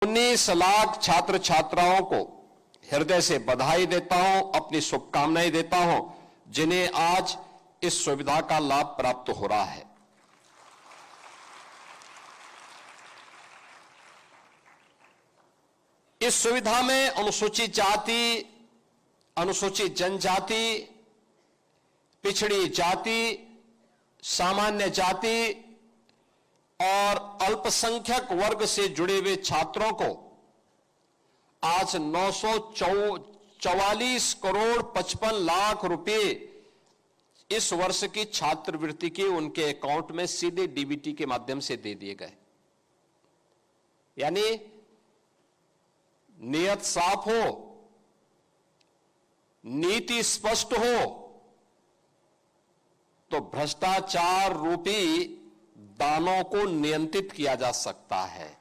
19 लाख छात्र छात्राओं को हृदय से बधाई देता हूं, अपनी शुभकामनाएं देता हूं, जिन्हें आज इस सुविधा का लाभ प्राप्त हो रहा है। इस सुविधा में अनुसूचित जाति, अनुसूचित जनजाति, पिछड़ी जाति, सामान्य जाति और अल्पसंख्यक वर्ग से जुड़े हुए छात्रों को आज 944 करोड़ 55 लाख रुपए इस वर्ष की छात्रवृत्ति के उनके अकाउंट में सीधे डीबीटी के माध्यम से दे दिए गए। यानी नियत साफ हो, नीति स्पष्ट हो तो भ्रष्टाचार रूपी दानों को नियंत्रित किया जा सकता है।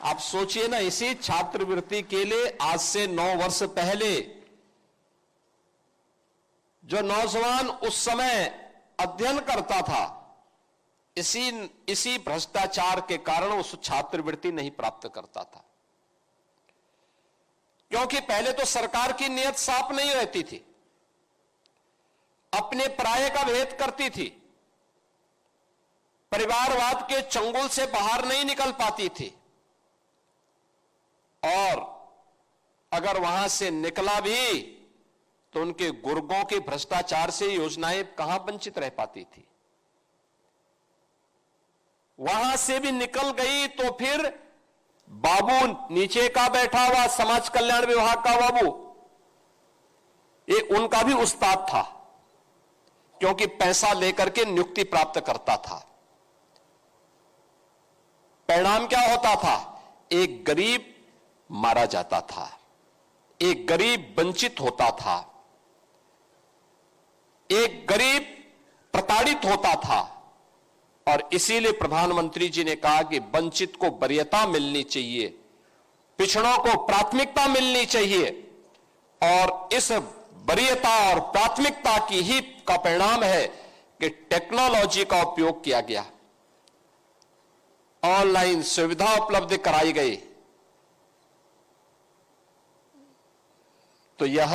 आप सोचिए ना, इसी छात्रवृत्ति के लिए आज से 9 वर्ष पहले जो नौजवान उस समय अध्ययन करता था, इसी भ्रष्टाचार के कारण उस छात्रवृत्ति नहीं प्राप्त करता था, क्योंकि पहले तो सरकार की नीयत साफ नहीं रहती थी, अपने पराये का भेद करती थी, परिवारवाद के चंगुल से बाहर नहीं निकल पाती थी, और अगर वहां से निकला भी तो उनके गुर्गों के भ्रष्टाचार से योजनाएं कहां वंचित रह पाती थी। वहां से भी निकल गई तो फिर बाबू नीचे का बैठा हुआ समाज कल्याण विभाग का बाबू, ये उनका भी उस्ताद था, क्योंकि पैसा लेकर के नियुक्ति प्राप्त करता था। परिणाम क्या होता था? एक गरीब मारा जाता था, एक गरीब वंचित होता था, एक गरीब प्रताड़ित होता था। और इसीलिए प्रधानमंत्री जी ने कहा कि वंचित को वरीयता मिलनी चाहिए, पिछड़ों को प्राथमिकता मिलनी चाहिए, और इस वरीयता और प्राथमिकता की ही का परिणाम है कि टेक्नोलॉजी का उपयोग किया गया, ऑनलाइन सुविधा उपलब्ध कराई गई। तो यह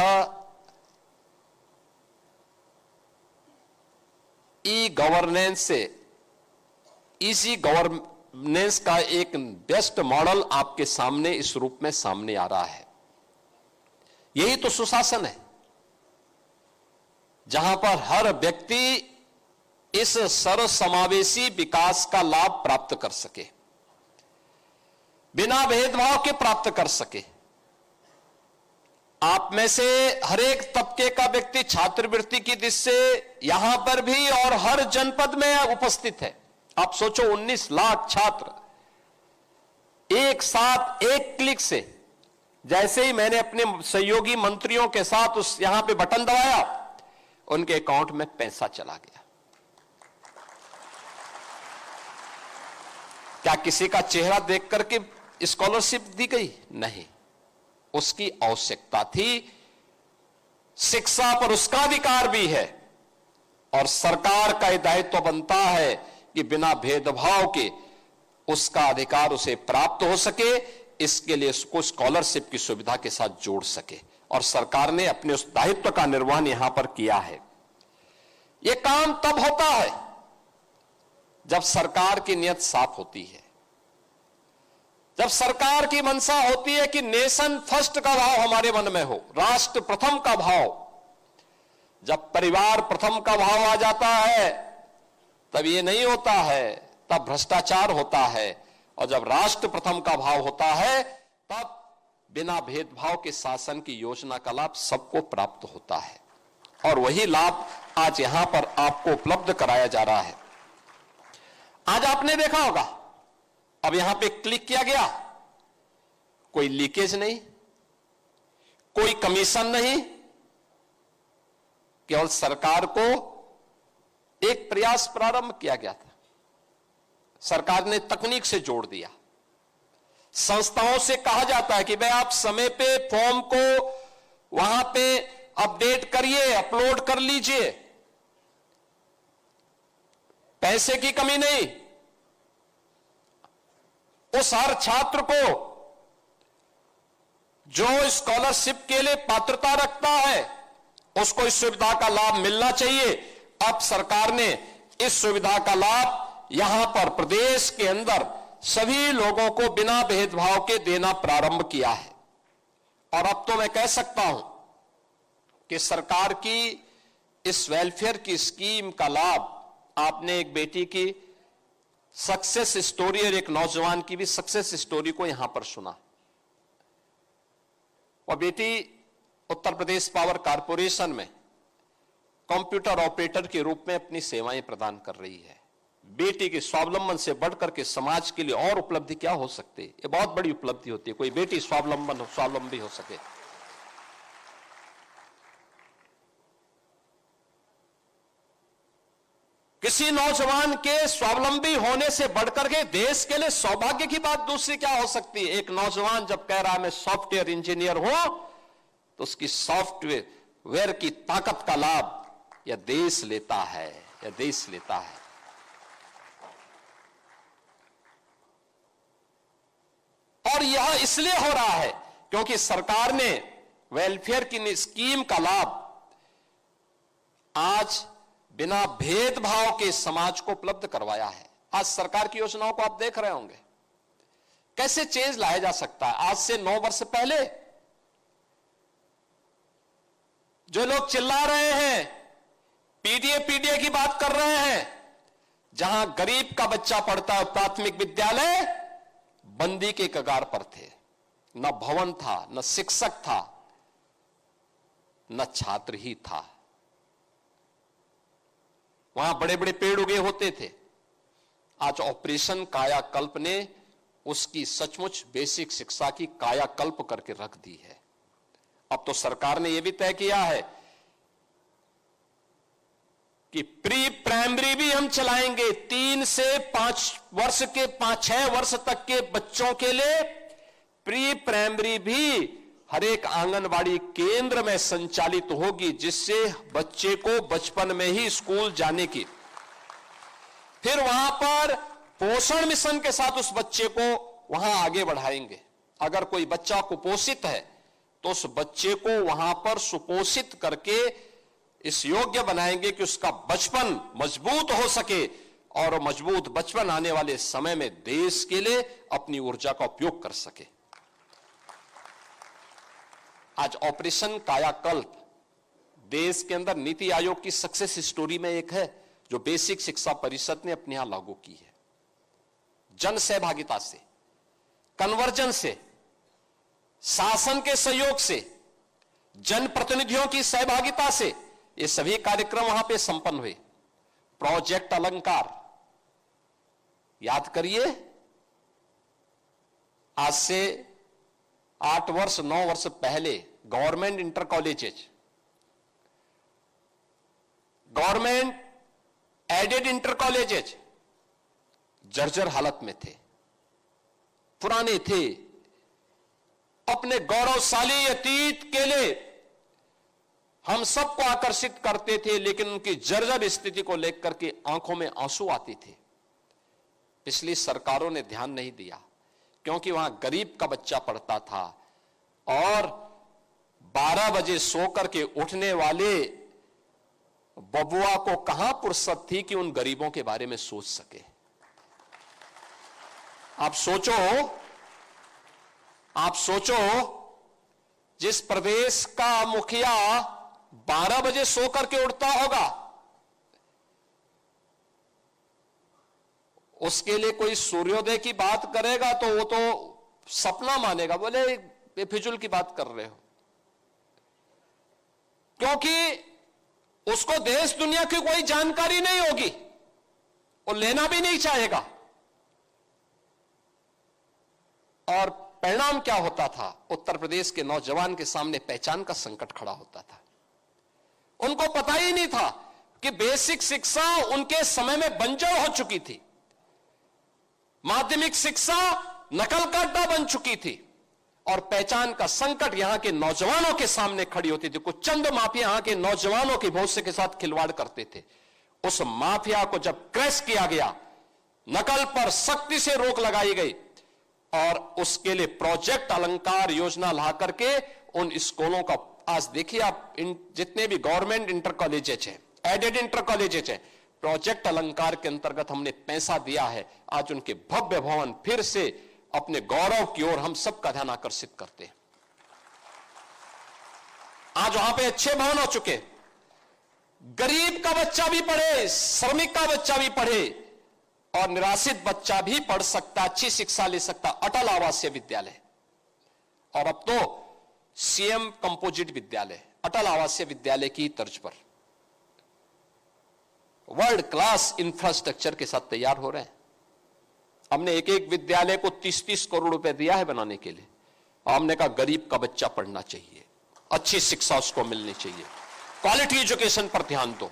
ई गवर्नेंस से इसी गवर्नेंस का एक बेस्ट मॉडल आपके सामने इस रूप में सामने आ रहा है। यही तो सुशासन है, जहां पर हर व्यक्ति इस सर्वसमावेशी विकास का लाभ प्राप्त कर सके, बिना भेदभाव के प्राप्त कर सके। आप में से हर एक तबके का व्यक्ति छात्रवृत्ति की दृष्टि से यहां पर भी और हर जनपद में उपस्थित है। आप सोचो, 19 लाख छात्र एक साथ एक क्लिक से, जैसे ही मैंने अपने सहयोगी मंत्रियों के साथ उस यहां पे बटन दबाया, उनके अकाउंट में पैसा चला गया। क्या किसी का चेहरा देख करके स्कॉलरशिप दी गई? नहीं, उसकी आवश्यकता थी। शिक्षा पर उसका अधिकार भी है, और सरकार का दायित्व बनता है कि बिना भेदभाव के उसका अधिकार उसे प्राप्त हो सके, इसके लिए उसको स्कॉलरशिप की सुविधा के साथ जोड़ सके। और सरकार ने अपने उस दायित्व का निर्वहन यहां पर किया है। यह काम तब होता है जब सरकार की नियत साफ होती है, जब सरकार की मंशा होती है कि नेशन फर्स्ट का भाव हमारे मन में हो, राष्ट्र प्रथम का भाव। जब परिवार प्रथम का भाव आ जाता है तब ये नहीं होता है, तब भ्रष्टाचार होता है। और जब राष्ट्र प्रथम का भाव होता है तब बिना भेदभाव के शासन की योजना का लाभ सबको प्राप्त होता है। और वही लाभ आज यहां पर आपको उपलब्ध कराया जा रहा है। आज आपने देखा होगा, अब यहां पे क्लिक किया गया, कोई लीकेज नहीं, कोई कमीशन नहीं, केवल सरकार को एक प्रयास प्रारंभ किया गया था। सरकार ने तकनीक से जोड़ दिया। संस्थाओं से कहा जाता है कि भाई आप समय पे फॉर्म को वहां पे अपडेट करिए, अपलोड कर लीजिए, पैसे की कमी नहीं। उस हर छात्र को जो स्कॉलरशिप के लिए पात्रता रखता है उसको इस सुविधा का लाभ मिलना चाहिए। अब सरकार ने इस सुविधा का लाभ यहां पर प्रदेश के अंदर सभी लोगों को बिना भेदभाव के देना प्रारंभ किया है। और अब तो मैं कह सकता हूं कि सरकार की इस वेलफेयर की स्कीम का लाभ, आपने एक बेटी की सक्सेस स्टोरी और एक नौजवान की भी सक्सेस स्टोरी को यहां पर सुना। और बेटी उत्तर प्रदेश पावर कॉरपोरेशन में कंप्यूटर ऑपरेटर के रूप में अपनी सेवाएं प्रदान कर रही है। बेटी के स्वावलंबन से बढ़कर के समाज के लिए और उपलब्धि क्या हो सकती है? ये बहुत बड़ी उपलब्धि होती है, कोई बेटी स्वावलंबी हो सके। किसी नौजवान के स्वावलंबी होने से बढ़कर के देश के लिए सौभाग्य की बात दूसरी क्या हो सकती है? एक नौजवान जब कह रहा है मैं सॉफ्टवेयर इंजीनियर हूं, तो उसकी सॉफ्टवेयर की ताकत का लाभ यह देश लेता है, यह देश लेता है। और यह इसलिए हो रहा है क्योंकि सरकार ने वेलफेयर की स्कीम का लाभ आज बिना भेदभाव के समाज को उपलब्ध करवाया है। आज सरकार की योजनाओं को आप देख रहे होंगे, कैसे चेंज लाया जा सकता है। आज से 9 वर्ष पहले जो लोग चिल्ला रहे हैं, पीडीए की बात कर रहे हैं, जहां गरीब का बच्चा पढ़ता है प्राथमिक विद्यालय, बंदी के कगार पर थे। न भवन था, न शिक्षक था, न छात्र ही था। वहां बड़े बड़े पेड़ उगे होते थे। आज ऑपरेशन कायाकल्प ने उसकी सचमुच बेसिक शिक्षा की कायाकल्प करके रख दी है। अब तो सरकार ने यह भी तय किया है कि प्री प्राइमरी भी हम चलाएंगे। 3 से 5 वर्ष के 5-6 वर्ष तक के बच्चों के लिए प्री प्राइमरी भी हर एक आंगनवाड़ी केंद्र में संचालित होगी, जिससे बच्चे को बचपन में ही स्कूल जाने की, फिर वहां पर पोषण मिशन के साथ उस बच्चे को वहां आगे बढ़ाएंगे। अगर कोई बच्चा कुपोषित है तो उस बच्चे को वहां पर सुपोषित करके इस योग्य बनाएंगे कि उसका बचपन मजबूत हो सके और मजबूत बचपन आने वाले समय में देश के लिए अपनी ऊर्जा का उपयोग कर सके। आज ऑपरेशन कायाकल्प देश के अंदर नीति आयोग की सक्सेस स्टोरी में एक है, जो बेसिक शिक्षा परिषद ने अपने यहां लागू की है। जन सहभागिता से, कन्वर्जन से, शासन के सहयोग से, जनप्रतिनिधियों की सहभागिता से ये सभी कार्यक्रम वहां पे संपन्न हुए। प्रोजेक्ट अलंकार याद करिए, आज से 8 वर्ष 9 वर्ष पहले government inter colleges, government aided inter colleges जर्जर हालत में थे, पुराने थे, अपने गौरवशाली अतीत के लिए हम सबको आकर्षित करते थे, लेकिन उनकी जर्जर स्थिति को लेकर के आंखों में आंसू आते थे। पिछली सरकारों ने ध्यान नहीं दिया, क्योंकि वहां गरीब का बच्चा पढ़ता था और 12 बजे सोकर के उठने वाले बबुआ को कहां फुर्सत थी कि उन गरीबों के बारे में सोच सके। आप सोचो, जिस प्रदेश का मुखिया 12 बजे सोकर के उठता होगा, उसके लिए कोई सूर्योदय की बात करेगा तो वो तो सपना मानेगा, बोले बेफिजुल की बात कर रहे हो, क्योंकि उसको देश दुनिया की कोई जानकारी नहीं होगी, वो लेना भी नहीं चाहेगा। और परिणाम क्या होता था? उत्तर प्रदेश के नौजवान के सामने पहचान का संकट खड़ा होता था। उनको पता ही नहीं था कि बेसिक शिक्षा उनके समय में बंजर हो चुकी थी, माध्यमिक शिक्षा नकल का अड्डा बन चुकी थी, और पहचान का संकट यहां के नौजवानों के सामने खड़ी होती थी। कुछ चंद माफिया यहां के नौजवानों के भविष्य के साथ खिलवाड़ करते थे। उस माफिया को जब क्रैश किया गया, नकल पर सख्ती से रोक लगाई गई, और उसके लिए प्रोजेक्ट अलंकार योजना ला करके उन स्कूलों का, आज देखिए आप, इन जितने भी गवर्नमेंट इंटर कॉलेजेस हैं, एडेड इंटर कॉलेजेस हैं, प्रोजेक्ट अलंकार के अंतर्गत हमने पैसा दिया है। आज उनके भव्य भवन फिर से अपने गौरव की ओर हम सबका ध्यान आकर्षित करते हैं। आज वहां पे अच्छे भवन हो चुके, गरीब का बच्चा भी पढ़े, श्रमिक का बच्चा भी पढ़े और निराश्रित बच्चा भी पढ़ सकता, अच्छी शिक्षा ले सकता। अटल आवासीय विद्यालय और अब तो सीएम कंपोजिट विद्यालय, अटल आवासीय विद्यालय की तर्ज पर वर्ल्ड क्लास इंफ्रास्ट्रक्चर के साथ तैयार हो रहे हैं। हमने एक एक विद्यालय को 30-30 करोड़ रुपए दिया है बनाने के लिए। हमने कहा गरीब का बच्चा पढ़ना चाहिए, अच्छी शिक्षा उसको मिलनी चाहिए, क्वालिटी एजुकेशन पर ध्यान दो।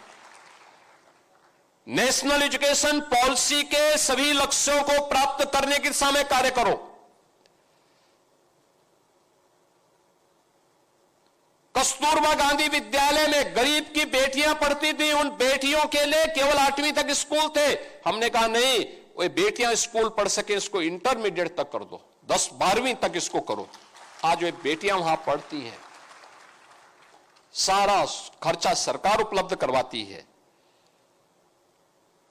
नेशनल एजुकेशन पॉलिसी के सभी लक्ष्यों को प्राप्त करने की दिशा में कार्य करो। कस्तूरबा गांधी विद्यालय में गरीब की बेटियां पढ़ती थी, उन बेटियों के लिए केवल 8वीं तक स्कूल थे। हमने कहा नहीं, वो बेटियां स्कूल पढ़ सके, इसको इंटरमीडिएट तक कर दो, 10-12वीं तक इसको करो। आज वे बेटियां वहां पढ़ती हैं, सारा खर्चा सरकार उपलब्ध करवाती है।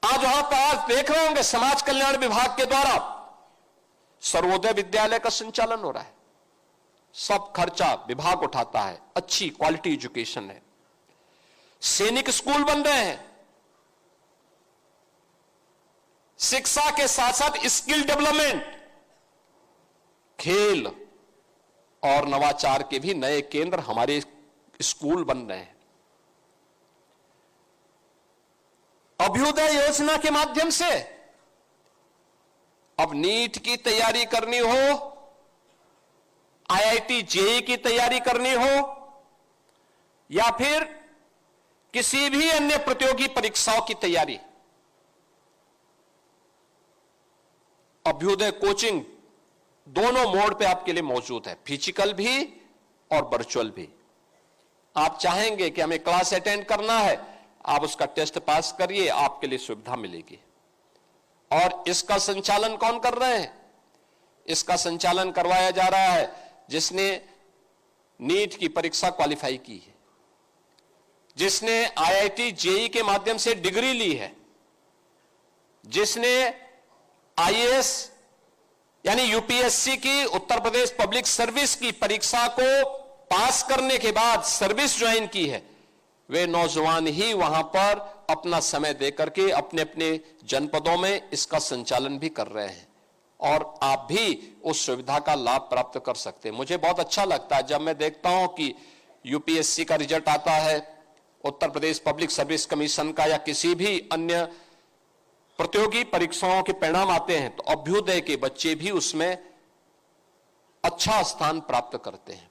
आज वहां पर आज देख रहे होंगे समाज कल्याण विभाग के द्वारा सर्वोदय विद्यालय का संचालन हो रहा है, सब खर्चा विभाग उठाता है, अच्छी क्वालिटी एजुकेशन है। सैनिक स्कूल बन रहे हैं, शिक्षा के साथ साथ स्किल डेवलपमेंट, खेल और नवाचार के भी नए केंद्र हमारे स्कूल बन रहे हैं। अभ्युदय योजना के माध्यम से अब नीट की तैयारी करनी हो, आईआईटी जेईई की तैयारी करनी हो या फिर किसी भी अन्य प्रतियोगी परीक्षाओं की तैयारी, अभ्युदय कोचिंग दोनों मोड पे आपके लिए मौजूद है, फिजिकल भी और वर्चुअल भी। आप चाहेंगे कि हमें क्लास अटेंड करना है, आप उसका टेस्ट पास करिए, आपके लिए सुविधा मिलेगी। और इसका संचालन कौन कर रहे हैं? इसका संचालन करवाया जा रहा है जिसने नीट की परीक्षा क्वालिफाई की है, जिसने आईआईटी जेईई के माध्यम से डिग्री ली है, जिसने आईएएस यानी यूपीएससी की, उत्तर प्रदेश पब्लिक सर्विस की परीक्षा को पास करने के बाद सर्विस ज्वाइन की है, वे नौजवान ही वहां पर अपना समय देकर के अपने अपने जनपदों में इसका संचालन भी कर रहे हैं और आप भी उस सुविधा का लाभ प्राप्त कर सकते हैं। मुझे बहुत अच्छा लगता है जब मैं देखता हूं कि यूपीएससी का रिजल्ट आता है, Uttar Pradesh public service commission का या किसी भी अन्य प्रतियोगी परीक्षाओं के परिणाम आते हैं तो अभ्युदय के बच्चे भी उसमें अच्छा स्थान प्राप्त करते हैं।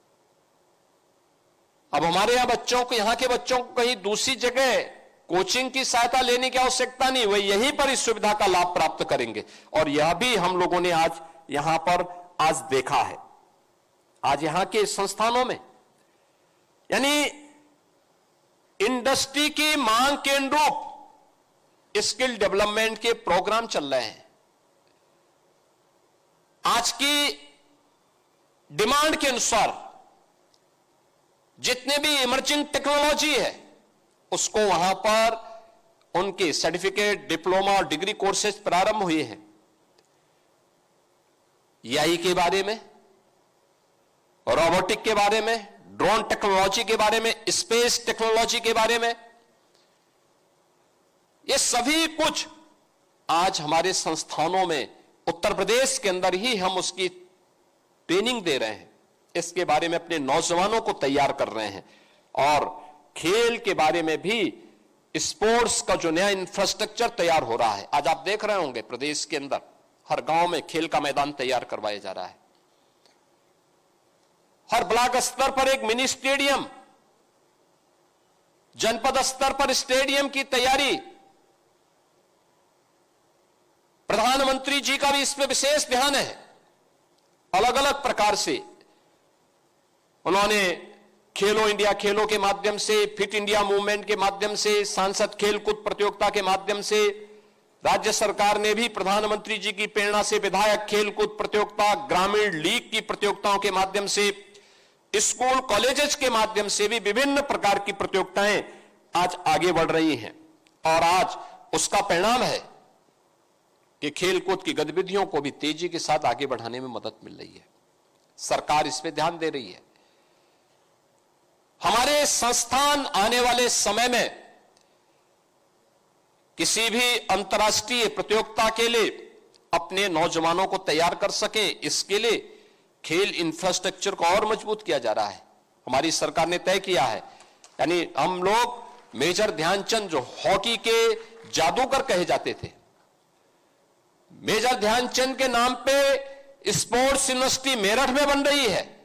अब हमारे यहां बच्चों को, यहां के बच्चों को कहीं दूसरी जगह कोचिंग की सहायता लेने की आवश्यकता नहीं, वे यहीं पर इस सुविधा का लाभ प्राप्त करेंगे। और यह भी हम लोगों ने आज यहां पर आज देखा है, आज यहां के संस्थानों में यानी इंडस्ट्री की मांग के अनुरूप स्किल डेवलपमेंट के प्रोग्राम चल रहे हैं। आज की डिमांड के अनुसार जितने भी इमर्जिंग टेक्नोलॉजी है उसको वहां पर उनके सर्टिफिकेट, डिप्लोमा और डिग्री कोर्सेज प्रारंभ हुए हैं। एआई के बारे में, रोबोटिक के बारे में, ड्रोन टेक्नोलॉजी के बारे में, स्पेस टेक्नोलॉजी के बारे में, ये सभी कुछ आज हमारे संस्थानों में उत्तर प्रदेश के अंदर ही हम उसकी ट्रेनिंग दे रहे हैं, इसके बारे में अपने नौजवानों को तैयार कर रहे हैं। और खेल के बारे में भी स्पोर्ट्स का जो नया इंफ्रास्ट्रक्चर तैयार हो रहा है, आज आप देख रहे होंगे प्रदेश के अंदर हर गांव में खेल का मैदान तैयार करवाया जा रहा है, हर ब्लॉक स्तर पर एक मिनी स्टेडियम, जनपद स्तर पर स्टेडियम की तैयारी। प्रधानमंत्री जी का भी इस पर विशेष ध्यान है, अलग अलग प्रकार से उन्होंने खेलो इंडिया खेलों के माध्यम से, फिट इंडिया मूवमेंट के माध्यम से, सांसद खेलकूद प्रतियोगिता के माध्यम से, राज्य सरकार ने भी प्रधानमंत्री जी की प्रेरणा से विधायक खेलकूद प्रतियोगिता, ग्रामीण लीग की प्रतियोगिताओं के माध्यम से, स्कूल कॉलेजेस के माध्यम से भी विभिन्न प्रकार की प्रतियोगिताएं आज आगे बढ़ रही हैं। और आज उसका परिणाम है कि खेलकूद की गतिविधियों को भी तेजी के साथ आगे बढ़ाने में मदद मिल रही है। सरकार इस पे ध्यान दे रही है। हमारे संस्थान आने वाले समय में किसी भी अंतर्राष्ट्रीय प्रतियोगिता के लिए अपने नौजवानों को तैयार कर सके, इसके लिए खेल इंफ्रास्ट्रक्चर को और मजबूत किया जा रहा है। हमारी सरकार ने तय किया है, यानी हम लोग मेजर ध्यानचंद जो हॉकी के जादूगर कहे जाते थे, मेजर ध्यानचंद के नाम पे स्पोर्ट्स यूनिवर्सिटी मेरठ में बन रही है।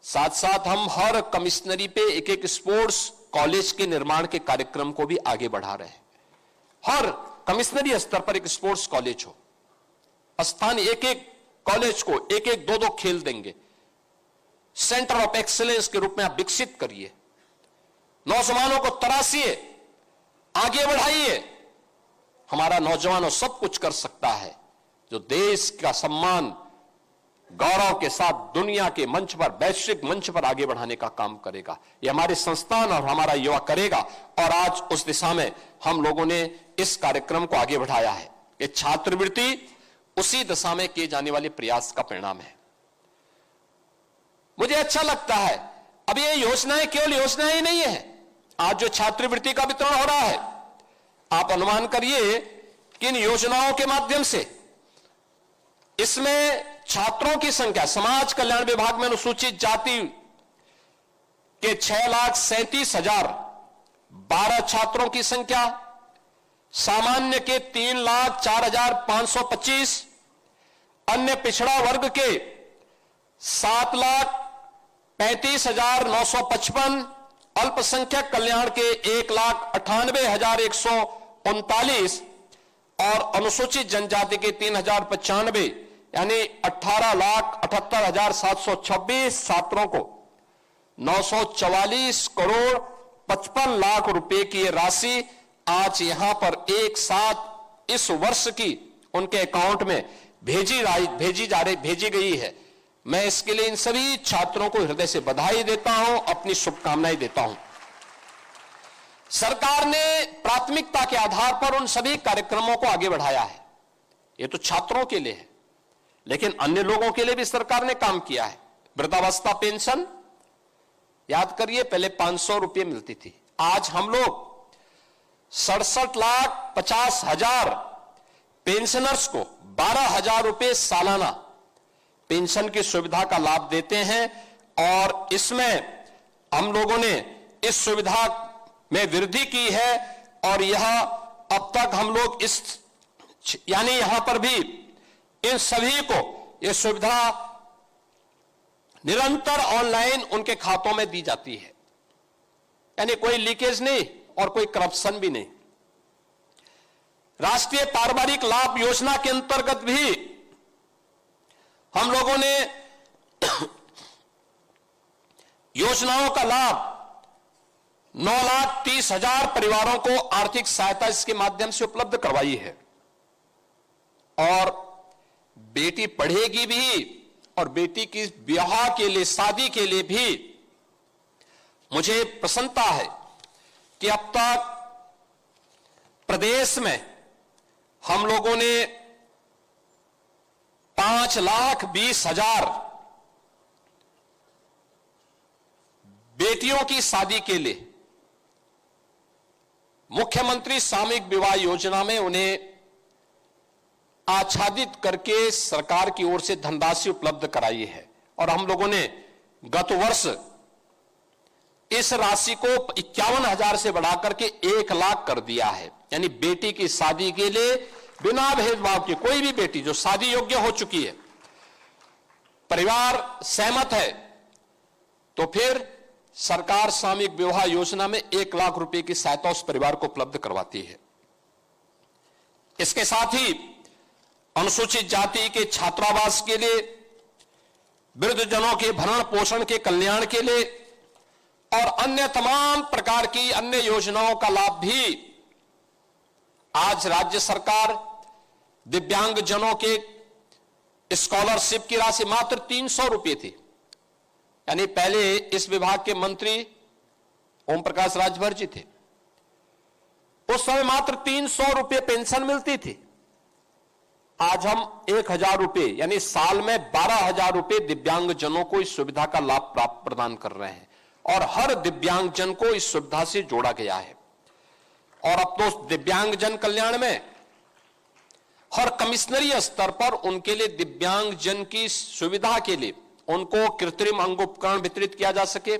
साथ साथ हम हर कमिश्नरी पे एक एक स्पोर्ट्स कॉलेज के निर्माण के कार्यक्रम को भी आगे बढ़ा रहे हैं। हर कमिश्नरी स्तर पर एक स्पोर्ट्स कॉलेज हो, स्थानीय एक एक कॉलेज को एक एक दो दो खेल देंगे, सेंटर ऑफ एक्सीलेंस के रूप में आप विकसित करिए, नौजवानों को तराशिए, आगे बढ़ाइए। हमारा नौजवानों सब कुछ कर सकता है, जो देश का सम्मान गौरव के साथ दुनिया के मंच पर, वैश्विक मंच पर आगे बढ़ाने का काम करेगा। ये हमारे संस्थान और हमारा युवा करेगा। और आज उस दिशा में हम लोगों ने इस कार्यक्रम को आगे बढ़ाया है। ये छात्रवृत्ति उसी दिशा में किए जाने वाले प्रयास का परिणाम है। मुझे अच्छा लगता है, अब ये योजनाएं केवल योजनाएं ही नहीं है। आज जो छात्रवृत्ति का वितरण हो रहा है, आप अनुमान करिए कि इन योजनाओं के माध्यम से इसमें छात्रों की संख्या, समाज कल्याण विभाग में अनुसूचित जाति के 6,37,012 छात्रों की संख्या, सामान्य के 3,04,525, अन्य पिछड़ा वर्ग के 7,35,955, अल्पसंख्यक कल्याण के 1,98,139 और अनुसूचित जनजाति के 3,095, यानी 18,78,726 छात्रों को 944 करोड़ 55 लाख रुपए की ये राशि आज यहां पर एक साथ इस वर्ष की उनके अकाउंट में भेजी गई है। मैं इसके लिए इन सभी छात्रों को हृदय से बधाई देता हूं, अपनी शुभकामनाएं देता हूं। सरकार ने प्राथमिकता के आधार पर उन सभी कार्यक्रमों को आगे बढ़ाया है। ये तो छात्रों के लिए है, लेकिन अन्य लोगों के लिए भी सरकार ने काम किया है। वृद्धावस्था पेंशन, याद करिए, पहले 500 रुपये मिलती थी, आज हम लोग 67,50,000 पेंशनर्स को 12,000 रुपये सालाना पेंशन की सुविधा का लाभ देते हैं। और इसमें हम लोगों ने इस सुविधा में वृद्धि की है और यह अब तक हम लोग यानी यहां पर भी इन सभी को यह सुविधा निरंतर ऑनलाइन उनके खातों में दी जाती है, यानी कोई लीकेज नहीं और कोई करप्शन भी नहीं। राष्ट्रीय पारिवारिक लाभ योजना के अंतर्गत भी हम लोगों ने योजनाओं का लाभ 9,30,000 परिवारों को आर्थिक सहायता इसके माध्यम से उपलब्ध करवाई है। और बेटी पढ़ेगी भी और बेटी की विवाह के लिए, शादी के लिए भी मुझे प्रसन्नता है कि अब तक प्रदेश में हम लोगों ने 5,20,000 बेटियों की शादी के लिए मुख्यमंत्री सामूहिक विवाह योजना में उन्हें आच्छादित करके सरकार की ओर से धनराशि उपलब्ध कराई है। और हम लोगों ने गत वर्ष इस राशि को 51,000 से बढ़ाकर के 1 लाख कर दिया है। यानी बेटी की शादी के लिए बिना भेदभाव के, कोई भी बेटी जो शादी योग्य हो चुकी है, परिवार सहमत है, तो फिर सरकार सामूहिक विवाह योजना में 1 लाख रुपए की सहायता उस परिवार को उपलब्ध करवाती है। इसके साथ ही अनुसूचित जाति के छात्रावास के लिए, वृद्धजनों के भरण पोषण के कल्याण के लिए और अन्य तमाम प्रकार की अन्य योजनाओं का लाभ भी आज राज्य सरकार दिव्यांगजनों के स्कॉलरशिप की राशि मात्र 300 रुपये थी। यानी पहले इस विभाग के मंत्री ओम प्रकाश राजभर जी थे, उस समय मात्र 300 रुपये पेंशन मिलती थी। आज हम 1000 रुपये यानी साल में 12,000 रुपये दिव्यांगजनों को इस सुविधा का लाभ प्राप्त प्रदान कर रहे हैं और हर दिव्यांगजन को इस सुविधा से जोड़ा गया है। और अब तो दिव्यांगजन कल्याण में हर कमिश्नरी स्तर पर उनके लिए दिव्यांगजन की सुविधा के लिए उनको कृत्रिम अंग उपकरण वितरित किया जा सके,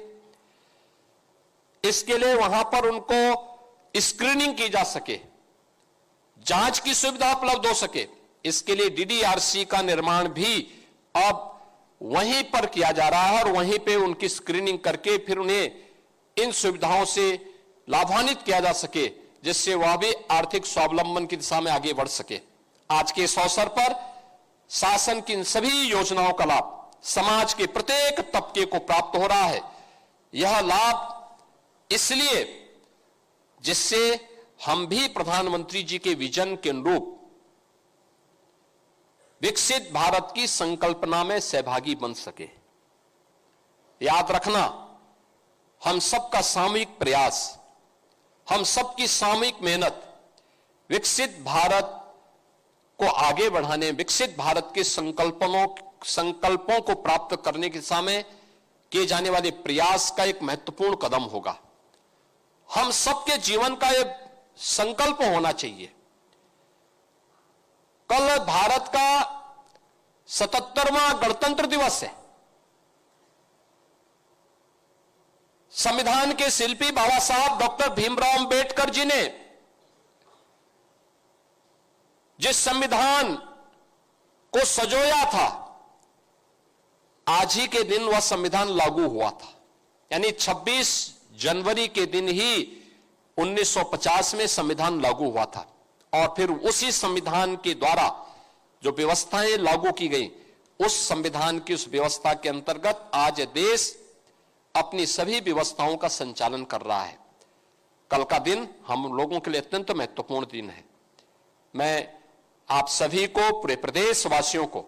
इसके लिए वहां पर उनको स्क्रीनिंग की जा सके, जांच की सुविधा उपलब्ध हो सके, इसके लिए DDRC का निर्माण भी अब वहीं पर किया जा रहा है और वहीं पे उनकी स्क्रीनिंग करके फिर उन्हें इन सुविधाओं से लाभान्वित किया जा सके, जिससे वह भी आर्थिक स्वावलंबन की दिशा में आगे बढ़ सके। आज के इस अवसर पर शासन की इन सभी योजनाओं का लाभ समाज के प्रत्येक तबके को प्राप्त हो रहा है। यह लाभ इसलिए जिससे हम भी प्रधानमंत्री जी के विजन के अनुरूप विकसित भारत की संकल्पना में सहभागी बन सके। याद रखना, हम सबका सामूहिक प्रयास, हम सबकी सामूहिक मेहनत विकसित भारत को आगे बढ़ाने, विकसित भारत के संकल्पों को प्राप्त करने की दिशा में किए जाने वाले प्रयास का एक महत्वपूर्ण कदम होगा। हम सबके जीवन का यह संकल्प होना चाहिए। कल भारत का 77वां गणतंत्र दिवस है। संविधान के शिल्पी बाबा साहब डॉक्टर भीमराव अंबेडकर जी ने जिस संविधान को सजोया था, आज ही के दिन वह संविधान लागू हुआ था। यानी 26 जनवरी के दिन ही 1950 में संविधान लागू हुआ था और फिर उसी संविधान के द्वारा जो व्यवस्थाएं लागू की गई, उस संविधान की उस व्यवस्था के अंतर्गत आज देश अपनी सभी व्यवस्थाओं का संचालन कर रहा है। कल का दिन हम लोगों के लिए अत्यंत महत्वपूर्ण दिन है। मैं आप सभी को, पूरे प्रदेशवासियों को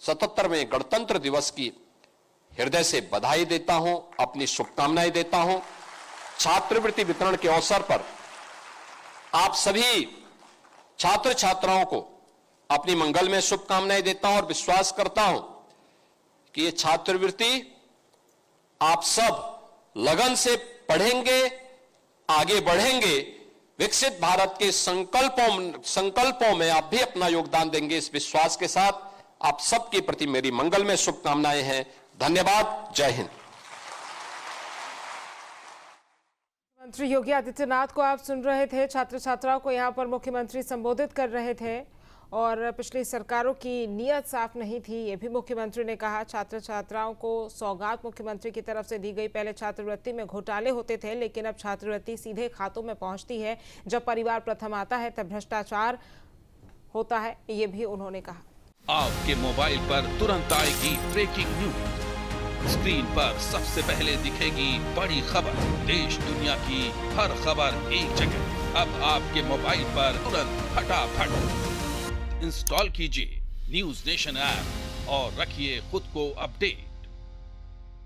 77वें गणतंत्र दिवस की हृदय से बधाई देता हूं, अपनी शुभकामनाएं देता हूं। छात्रवृत्ति वितरण के अवसर पर आप सभी छात्र छात्राओं को अपनी मंगल में शुभकामनाएं देता हूं और विश्वास करता हूं कि ये छात्रवृत्ति आप सब लगन से पढ़ेंगे, आगे बढ़ेंगे, विकसित भारत के संकल्पों में आप भी अपना योगदान देंगे। इस विश्वास के साथ आप सबके प्रति मेरी मंगल में शुभकामनाएं हैं। धन्यवाद। जय हिंद। मुख्यमंत्री योगी आदित्यनाथ को आप सुन रहे थे। छात्र छात्राओं को यहाँ पर मुख्यमंत्री संबोधित कर रहे थे और पिछली सरकारों की नीयत साफ नहीं थी, ये भी मुख्यमंत्री ने कहा। छात्र छात्राओं को सौगात मुख्यमंत्री की तरफ से दी गई। पहले छात्रवृत्ति में घोटाले होते थे, लेकिन अब छात्रवृत्ति सीधे खातों में पहुंचती है। जब परिवार प्रथम आता है तब भ्रष्टाचार होता है, ये भी उन्होंने कहा। आपके मोबाइल पर तुरंत आएगी ब्रेकिंग न्यूज। स्क्रीन पर सबसे पहले दिखेगी बड़ी खबर। देश दुनिया की हर खबर एक जगह। अब आपके मोबाइल पर तुरंत फटाफट इंस्टॉल कीजिए न्यूज नेशन ऐप और रखिए खुद को अपडेट।